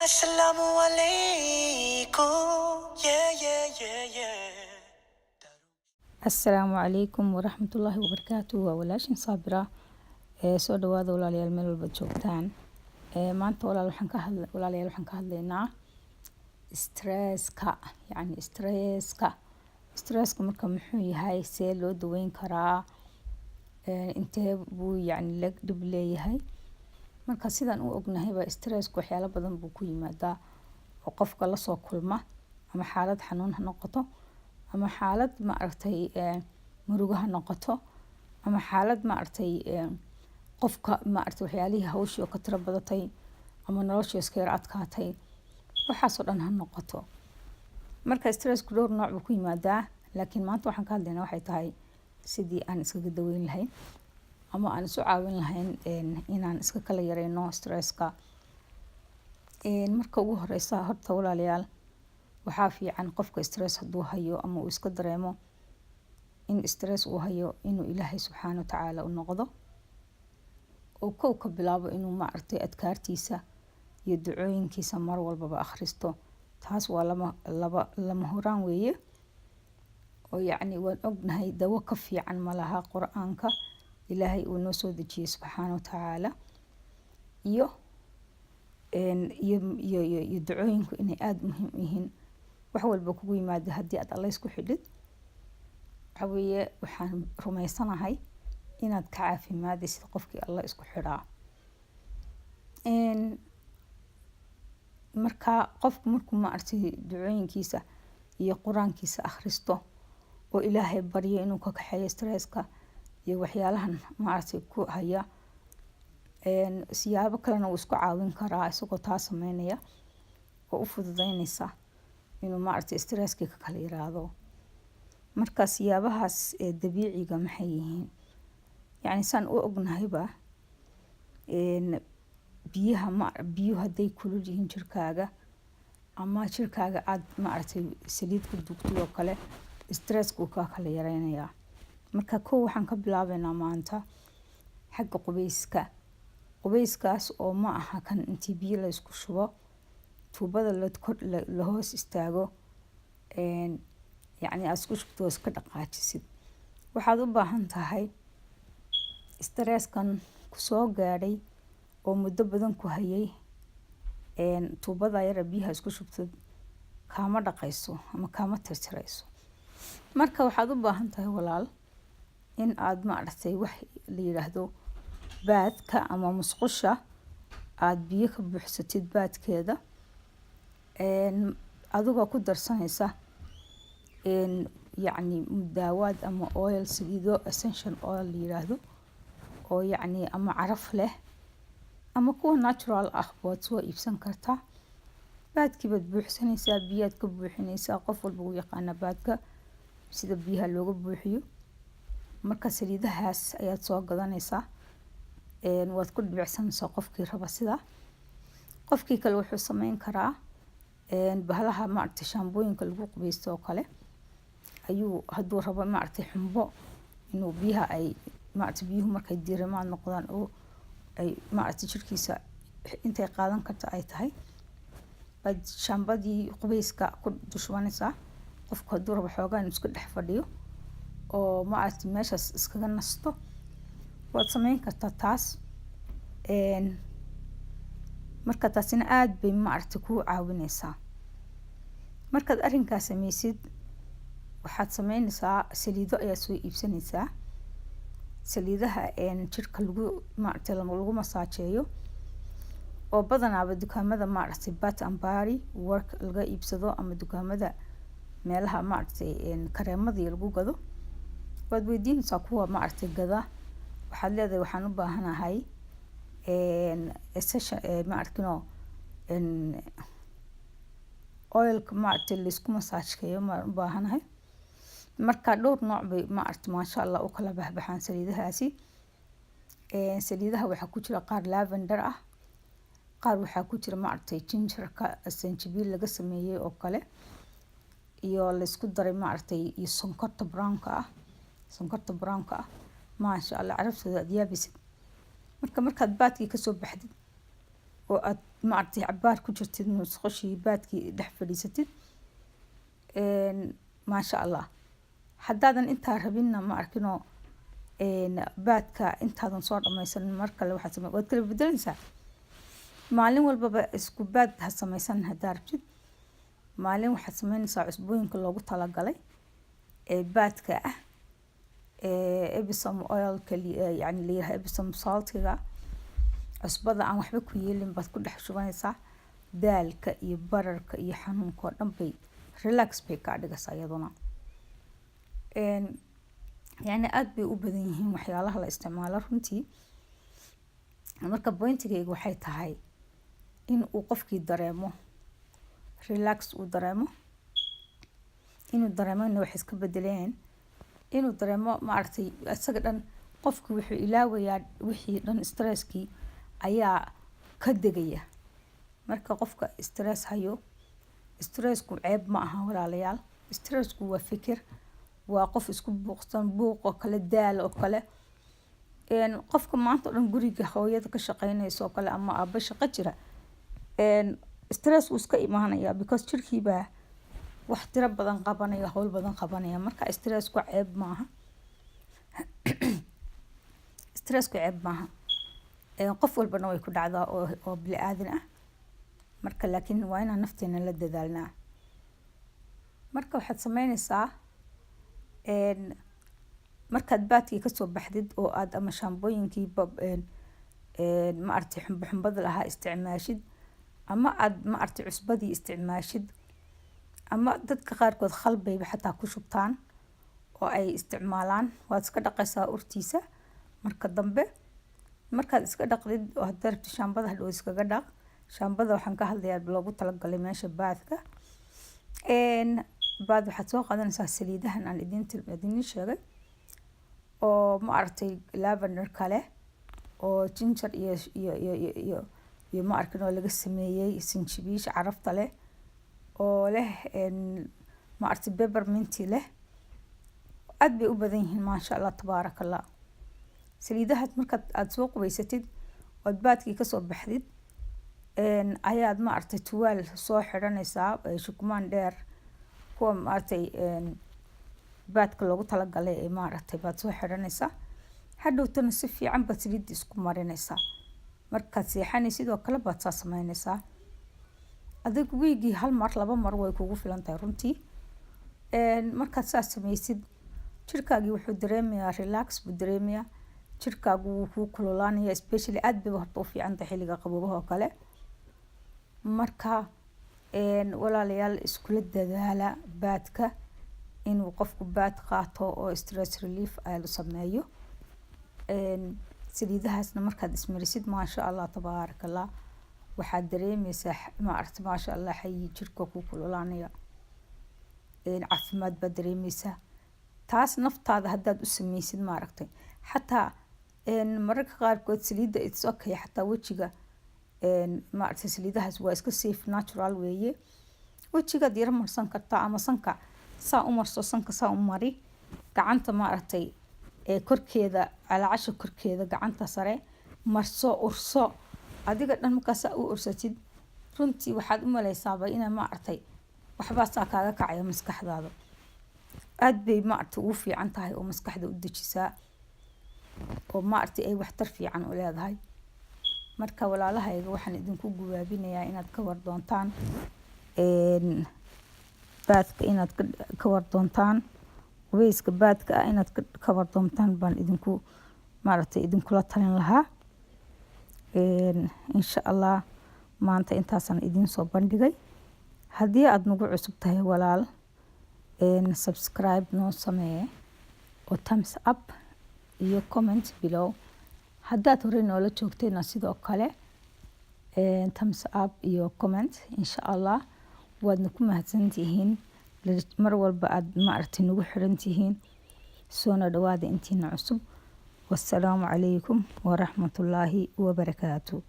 Assalamu alaikum. Yeah, yeah, yeah, yeah. asalaamu calaykum waraxmatullaahi wabarakaatu. waa walaashin saabira soo dhawaada walaalayaal meel walba joogtaan. Maanta walaalayaal waxaan ka hadlaynaa stresska. yacni stresska marka muxuu yahay, see loo daweyn karaa, intee buu yacni la dhib leeyahay. marka sidaan u ognahayba stressku waxyaalo badan buu ku yimaadaa oo qofka lasoo kulma, ama xaalad xanuun ha noqoto, ama xaalad murugo ha noqoto, ama xaalad qofka waxyaalihii hawshii oo ka tiro badatay, ama noloshii iska yar adkaatay, waxaasoo dhan ha noqoto. marka stressku dhowr nooc buu ku yimaadaa, laakiin maanta waxaan ka hadlaynaa waxay tahay sidii aan iskaga daweyn lahayn ama aan isu caawin lahayn inaan iska kala yareyno stresska. marka ugu horeysa horta walaalayaal, waxaa fiican qofka stress hadduu hayo ama uu iska dareemo in stress uu hayo, inuu ilaahay subxaana watacaala u noqdo oo kow ka bilaabo inuu adkaartiisa iyo ducooyinkiisa mar walbaba akhristo. taas waa lama huraan weeye, oo yacni waan ognahay dawo ka fiican ma laha qur-aanka ilaahay uu noo soo dejiyey subxaana watacaala, iyo ducooyinku inay aada muhiim u yihiin. wax walba kugu yimaada haddii aad alla isku xidhid, waxa weeye waxaan rumaysanahay inaad ka caafimaadaysid qofkii alla isku xidhaa. marka qofku markuu ducooyinkiisa iyo qur-aankiisa akhristo oo ilaahay baryo inuu ka kaxeeyo stresska iyo waxyaalahan ku haya, siyaabo kalena uu isku caawin karaa isagoo taa sameynaya oo u fududeynaysa inuu stresskii ka kala yiraahdo. marka siyaabahaas dabiiciga maxay yihiin? yacni saan u ognahayba, biyuhu hadday kulul yihiin jirkaaga, ama jirkaaga aada saliid ku dugtay oo kale, stresska uu ka kala yareynayaa. marka kow waxaan ka bilaabeynaa maanta xagga qubeyskaas oo ma aha kan intii biyo la isku shubo tuubada la hoos istaago, yacni aad isku shubto oo iska dhaqaajisid. waxaad u baahan tahay stresskan kusoo gaadhay oo muddo badan ku hayay, tuubada yara biyaha isku shubtid kaama dhaqayso ama kaama tirtirayso. marka waxaad u baahan tahay walaal in aad wax la yiraahdo baadka ama musqusha aad biyo ka buuxsatid baadkeeda, adigoo ku darsanaysa yacni daawaad ama oil, saliido essential oil la yiraahdo, oo yacni ama caraf leh ama kuwa natural ah baad soo iibsan kartaa. baadkii baad buuxsanaysaa, biyaad ka buuxinaysaa. qof walba wuu yaqaanaa baadka sida biyaha looga buuxiyo. marka saliidahaas ayaad soo gadanaysaa, waad ku dhibicsanaysaa qofkii raba sidaa. qofkii kale wuxuu sameyn karaa bahalaha shaambooyinka lagu qubeysto oo kale, ayuu hadduu rabo xumbo inuu biyaha ay biyuhu markay diirimaad noqdaan oo ay jirkiisa intay qaadan karta ay tahay, baad shaambadii qubeyska ku dushwanaysaa. qofku hadduu rabo xoogaa inuu iska dhex fadhiyo oo meeshaas iskaga nasto, waad sameyn kartaa taas. marka taasina aada bay kuu caawinaysaa. markaad arrinkaas sameysid, waxaad sameynaysaa saliido ayaad soo iibsanaysaa. saliidaha jirka lagu masaajeeyo oo badanaaba dukaamada Bath and Body Works laga iibsado, ama dukaamada meelaha kareemada lagu gado. waad weydiinaysaa kuwa gada, waxaad leedahay waxaan u baahanahay oilka laysku masaajkeeyo maan u baahanahay. marka dhowr nooc bay maasha Allah u kala baxbaxaan saliidahaasi. saliidaha waxaa ku jira qaar lavender ah, qaar waxaa ku jira gingerka sanjabiil laga sameeyey oo kale, iyo laysku daray iyo sonkorta brownka ah. maasha Allah, carabtooda aad yaabisid. markaad baadkii kasoo baxdid oo aad maaragtay cabaar ku jirtid musqushii baadkii dhex fadhiisatid maasha allah. haddaadan intaa rabinna ma arkinoo baadka intaadan soo dhamaysanin mar kale waxaad waad kala bedelaysaa. maalin walbaba isku baad ha samaysan haddaa rabtid. maalin waxaad samaynaysaa cusbooyinka loogu talagalay ee baadka ah Epsom oilka yani layiraahdo Epsom saltiga cusbada aan waxba ku yeelin baad ku dhex shubanaysaa. daalka iyo bararka iyo xanuunka oo dhan bay relax bay kaa dhigaysaa iyaduna. yani aad bay u badan yihiin waxyaalaha la isticmaalo runtii. marka pointigayga waxay tahay in uu qofkii dareemo relax uu dareemo, inuu dareemo inay wax iska bedeleen, inuu dareemo maaragtay isaga dhan qofkii wuxuu ilaawayaa wixii dhan stresskii ayaa ka degaya. marka qofka stress hayo, stressku ceeb ma aha walaalayaal. stressku waa fikir, waa qof isku buuqsan, buuq oo kale, daal oo kale. qofka maanta oo dhan guriga hooyada ka shaqeynaysa oo kale ama aabba shaqo jira stress wuu iska imaanaya because jirkiibaa wax tiro badan qabanaya, hawl badan qabanaya. marka stressku ceeb maaha. stressku ceeb maaha. qof walbana way ku dhacdaa oo bili aadan ah. marka laakiin waa inaan nafteena la dadaalnaa. marka waxaad samaynaysaa markaad baadkii kasoo baxdid oo aad ama shaambooyinkii maaragtay xumbo lahaa isticmaashid, ama aad maaragtay cusbadii isticmaashid, ama dadka qaarkood khalbayba xataa ku shubtaan oo ay isticmaalaan. waad iska dhaqaysaa urtiisa. marka dambe markaad iska dhaqdid oo haddaad rabtid shaambada hadhow iskaga dhaq. shaambada waxaan ka hadlayaa loogu talagalay meesha baadka. baad waxaad soo qaadanaysaa saliidahan aan idin sheegay oo maaragtay lavender kale oo ginger iyo ma arkin oo laga sameeyay sinjibiish carafta leh oo leh maaragtay pepperminti leh. aad bay u badan yihiin maasha allah tabaaraka allah. saliidahaas markaad aada soo qubaysatid ood baadkii kasoo baxdid ayaad maaragtay tuwaal soo xidhanaysaa shukumaan dheer kuwa maaragtay baadka loogu talagalay ee maaragtay baad soo xidhanaysaa. hadhowtana si fiican baad saliidda isku marinaysaa. markaad seexanaysid oo kale baad saa samaynaysaa. adig wiigii hal mar 2 mar way kugu filan tahay runtii. markaad saa samaysid jirkaagii wuxuu dareemayaa relax buu dareemayaa. jirkaagu wuu kuu kululaanaya especially aad bay horta u fiican tahay xilliga qaboobaha oo kale. marka walaalayaal iskula dadaala baadka inuu qofku baad qaato oo stress relief ay sameeyo. saliidahaasna markaad ismarisid maasha allah tabaaraka allah waxaad dareemaysaa maaragtay maasha allah xayi jirka ku kululaanaya. caafimaad baad dareemaysaa. taas naftaada haddaad u samaysid maaragtay xataa mararka qaarkood saliidda it's okay xataa wejiga maaragtay saliidahaas waa iska safe natural weeye. wejigaad yara marsan kartaa ama sanka saa u marso, sanka saa u mari, gacanta maaragtay korkeeda calaacasha korkeeda gacanta sare marso, urso. adiga dhan markaasaa u ursatid runtii waxaad u malaysaaba inaa maaragtay waxbaasaa kaaga kacaya maskaxdaada. aad bay maaragtay ugu fiican tahay oo maskaxda u dejisaa oo maaragtay ay waxtar fiican u leedahay. marka walaalahayga waxaan idinku gubaabinayaa inaad ka war doontaan baadka, inaad ka war doontaan qubayska baadka ah, inaad ka war doontaan baan idinku maaragtay idinkula talin lahaa. insha allah maanta intaasaan idiin soo bandhigay. haddii aad nagu cusub tahay walaal subscribe noo samee oo thumbs up iyo comment below. haddaad horey noola joogtayna sidoo kale thumbs up iyo comment. insha allah waadna ku mahadsantihiin mar walba aad maaragtay nagu xiran tihiin. soona dhawaada intiina cusub. wassalaamu calaykum waraxmatullaahi wabarakaatu.